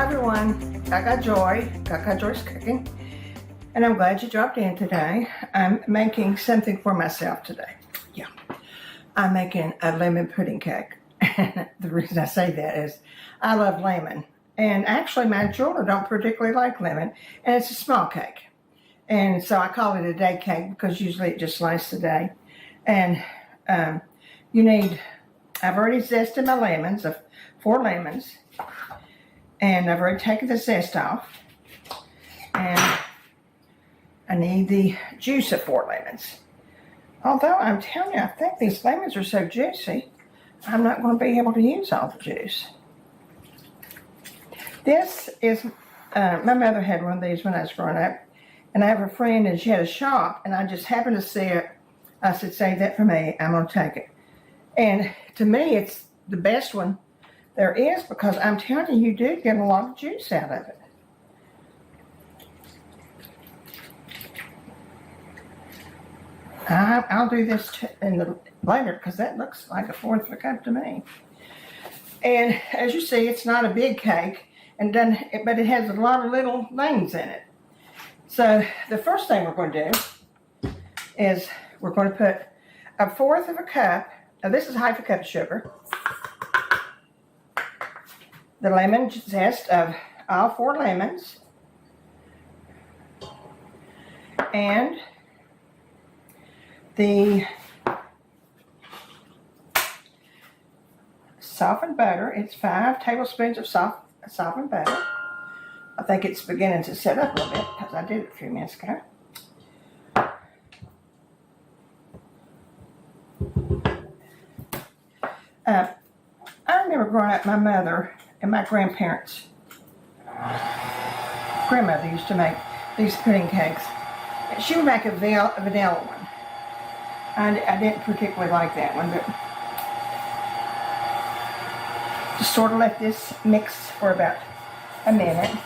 Hi everyone, Gagajoy's cooking, and I'm glad you dropped in today. I'm making something for myself today. Yeah, I'm making a lemon pudding cake. And the reason I say that is I love lemon, and actually my children don't particularly like lemon, and it's a small cake. And so I call it a day cake because usually it just lasts a day. And you need, I've already zested my lemons, 4 lemons. And I've already taken the zest off. And I need the juice of 4 lemons. Although I'm telling you, I think these lemons are so juicy, I'm not going to be able to use all the juice. This is, my mother had one of these when I was growing up. And I have a friend and she had a shop and I just happened to see it. I said, save that for me, I'm going to take it. And to me, it's the best one there is because I'm telling you, you do get a lot of juice out of it. I'll do this later because that looks like a 1/4 of a cup to me. And as you see, it's not a big cake, but it has a lot of little things in it. So the first thing we're going to do is we're going to put 1/4 of a cup. Now this is 1/2 a cup of sugar. The lemon zest of all 4 lemons. And the softened butter. It's 5 tablespoons of softened butter. I think it's beginning to set up a little bit because I did it a few minutes ago. I remember growing up, my mother and my grandparents' grandmother used to make these pudding cakes. She would make a vanilla one. I didn't particularly like that one, but just sort of let this mix for about a minute.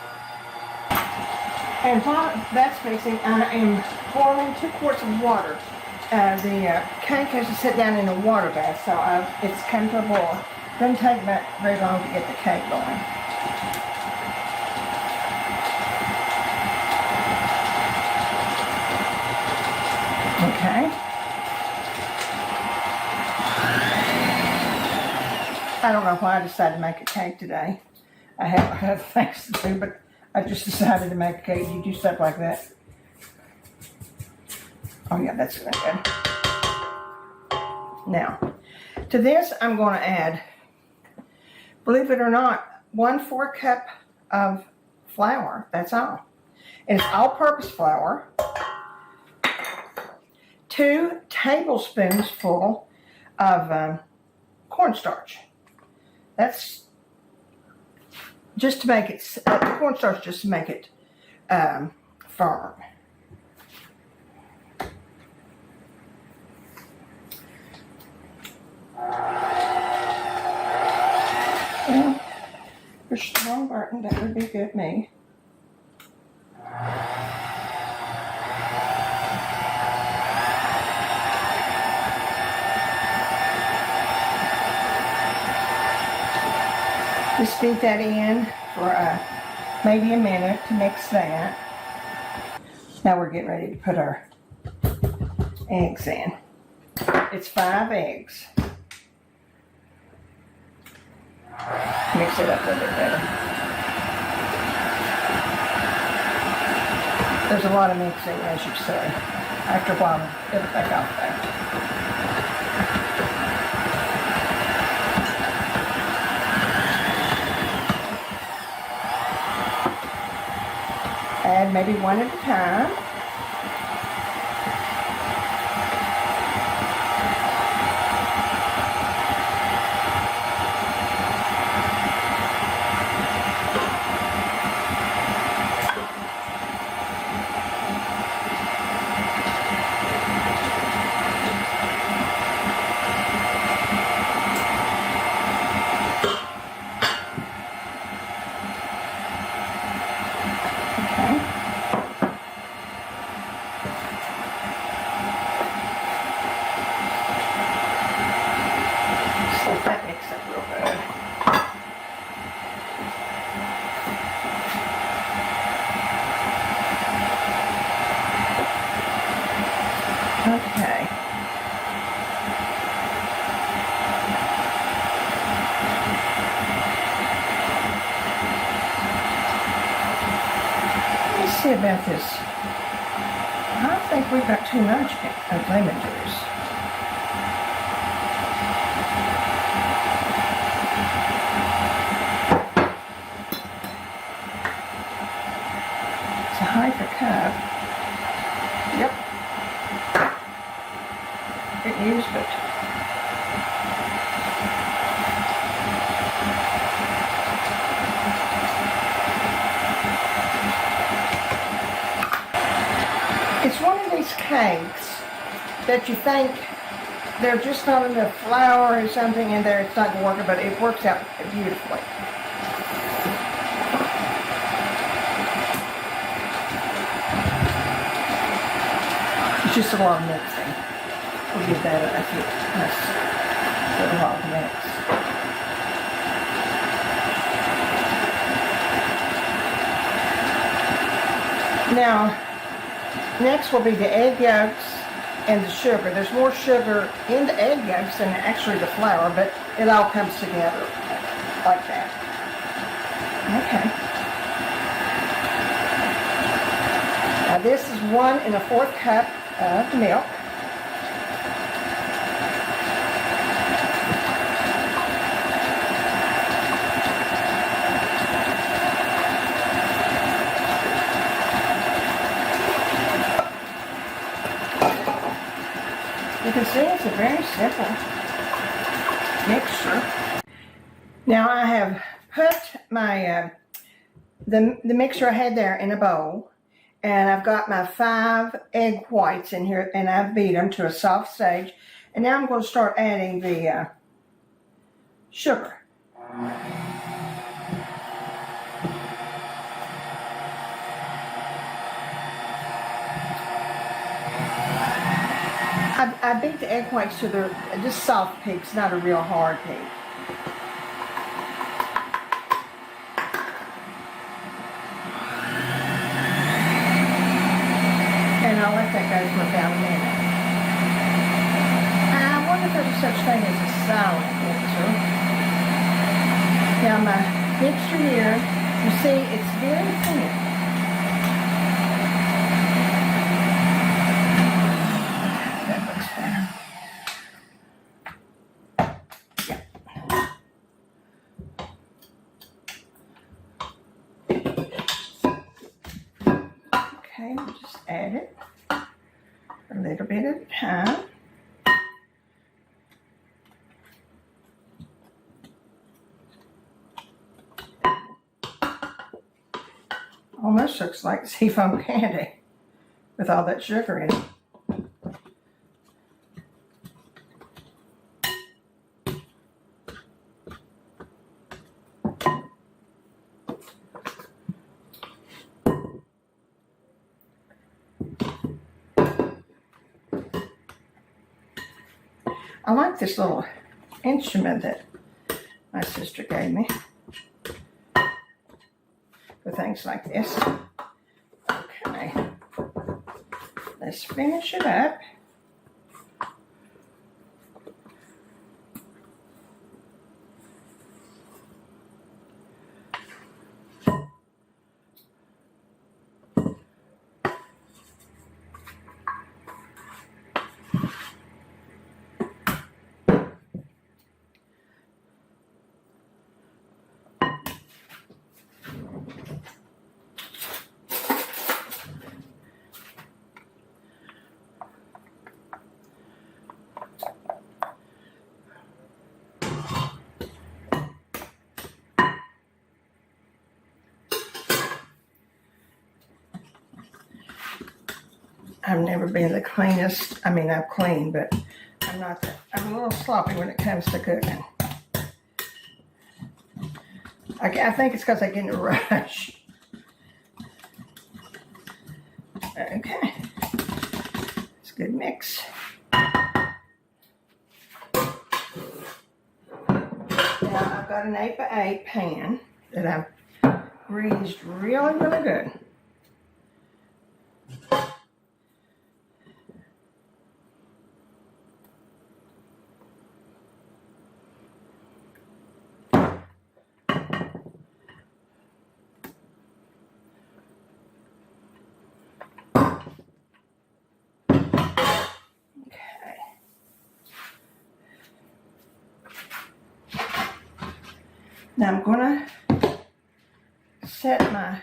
And while that's mixing, I am boiling 2 quarts of water. The cake has to sit down in a water bath, so it's come to a boil. Doesn't take very long to get the cake going. Okay. I don't know why I decided to make a cake today. I have other things to do, but I just decided to make a cake. You do stuff like that. Oh yeah, that's really good. Now, to this I'm going to add, believe it or not, 1/4 cup of flour. That's all. And it's all-purpose flour. 2 tablespoons full of cornstarch. That's just to make it, the cornstarch just to make it firm. Well, push the wrong button, that would be good, me. Just beat that in for maybe a minute to mix that. Now we're getting ready to put our eggs in. It's 5 eggs. Mix it up a little bit better. There's a lot of mixing, as you say. After a while, it'll take off there. Add maybe 1 at a time. see about this. I think we've got too much of lemon juice. It's a half a cup. Yep. It used it. It's one of these cakes that you think there's just not enough flour or something in there, it's not going to work, but it works out beautifully. It's just a lot of mixing. We'll give that a nice little hot mix. Now, next will be the egg yolks and the sugar. There's more sugar in the egg yolks than actually the flour, but it all comes together like that. Okay. Now this is 1 1/4 cup of milk. You can see it's a very simple mixture. Now I have put my the mixture I had there in a bowl, and I've got my 5 egg whites in here, and I've beat them to a soft stage. And now I'm going to start adding the sugar. I beat the egg whites to the just soft peaks, not a real hard peak. And I'll let that go for about a minute. I wonder if there's such thing as a silent mixer. Now my mixture here, you see it's very thin. Okay, we'll just add it a little bit at a time. Almost looks like seafoam candy with all that sugar in it. I like this little instrument that my sister gave me for things like this. Okay, let's finish it up. I've never been the cleanest. I mean, I'm clean, but I'm not that. I'm a little sloppy when it comes to cooking. I think it's because I get in a rush. Okay. It's a good mix. Now, I've got an 8x8 pan that I've greased really, really good. Now I'm gonna set my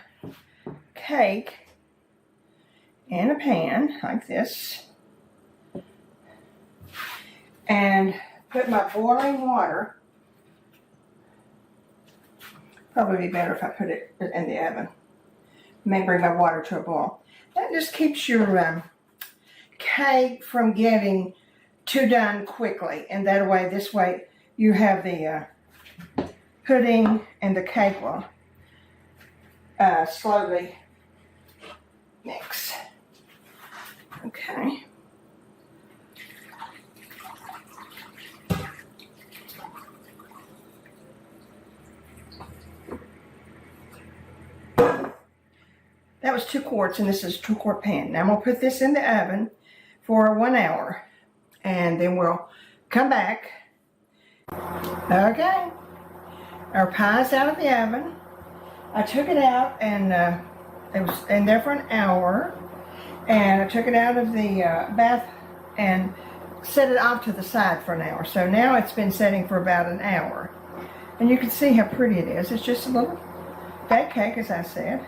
cake in a pan like this and put my boiling water. Probably be better if I put it in the oven. Maybe bring my water to a boil. That just keeps your cake from getting too done quickly, and that way, this way, you have the pudding and the cake will slowly mix. Okay. That was 2 quarts, and this is a 2-quart pan. Now I'm gonna put this in the oven for 1 hour, and then we'll come back. Okay, our pie's out of the oven. I took it out, and it was in there for an hour, and I took it out of the bath and set it off to the side for an hour. So now it's been setting for about an hour, and you can see how pretty it is. It's just a little fat cake, as I said.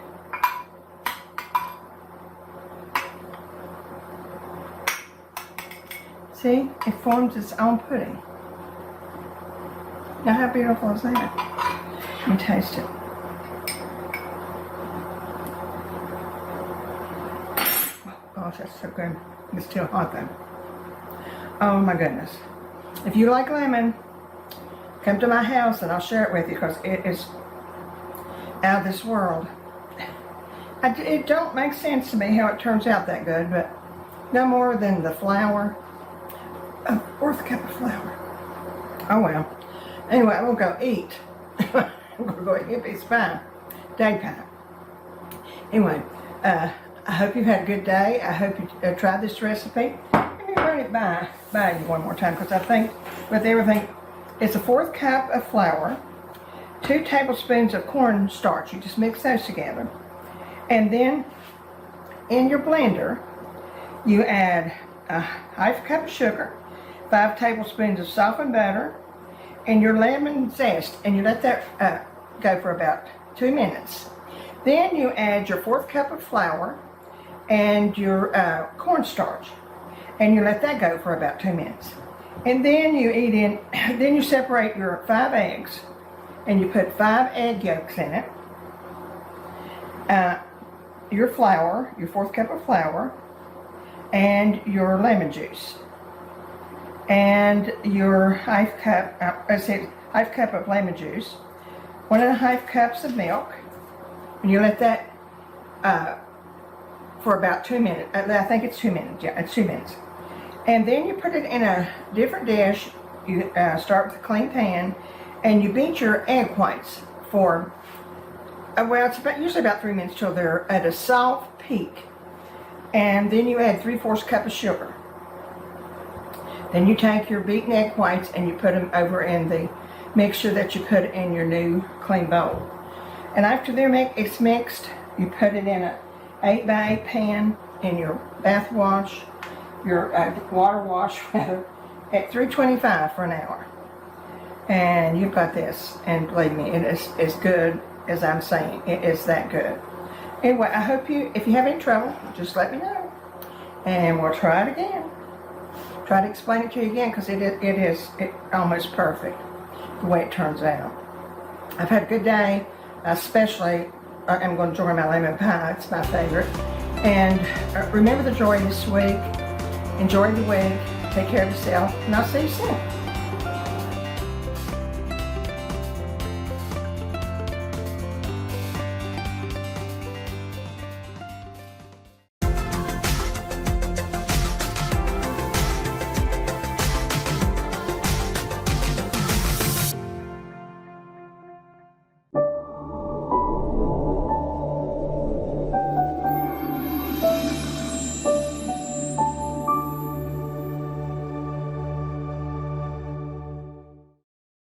See, it forms its own pudding. Now how beautiful is that? Let me taste it. Oh gosh, that's so good. It's still hot though. Oh my goodness. If you like lemon, come to my house and I'll share it with you because it is out of this world. It don't make sense to me how it turns out that good, but no more than the flour. A 1/4 cup of flour. Oh well. Anyway, I'm gonna go eat. I'm gonna go eat a piece of pie. Day pie. Anyway, I hope you've had a good day. I hope you tried this recipe. Let me run it by you one more time because I think with everything, it's a 1/4 cup of flour, 2 tablespoons of cornstarch. You just mix those together. And then in your blender, you add a 1/2 cup of sugar, 5 tablespoons of softened butter, and your lemon zest, and you let that go for about 2 minutes. Then you add your 1/4 cup of flour and your cornstarch, and you let that go for about 2 minutes. And then you separate your 5 eggs, and you put 5 egg yolks in it, your flour, your 1/4 cup of flour, and your lemon juice, and your 1/2 cup of lemon juice, 1.5 cups of milk, and you let that for about 2 minutes. I think it's 2 minutes. Yeah, it's 2 minutes. And then you put it in a different dish. You start with a clean pan, and you beat your egg whites for well, it's usually about 3 minutes till they're at a soft peak. And then you add 3/4 cup of sugar. Then you take your beaten egg whites and you put them over in the mixture that you put in your new clean bowl. And after it's mixed, you put it in a 8x8 pan in your bath wash, your water wash rather, at 325 for an hour. And you've got this, and believe me, it is as good as I'm saying. It is that good. Anyway, I hope if you have any trouble, just let me know, and we'll try it again. Try to explain it to you again because it is almost perfect the way it turns out. I've had a good day, especially I'm going to enjoy my lemon pie. It's my favorite. And remember the joy this week. Enjoy the week. Take care of yourself, and I'll see you soon.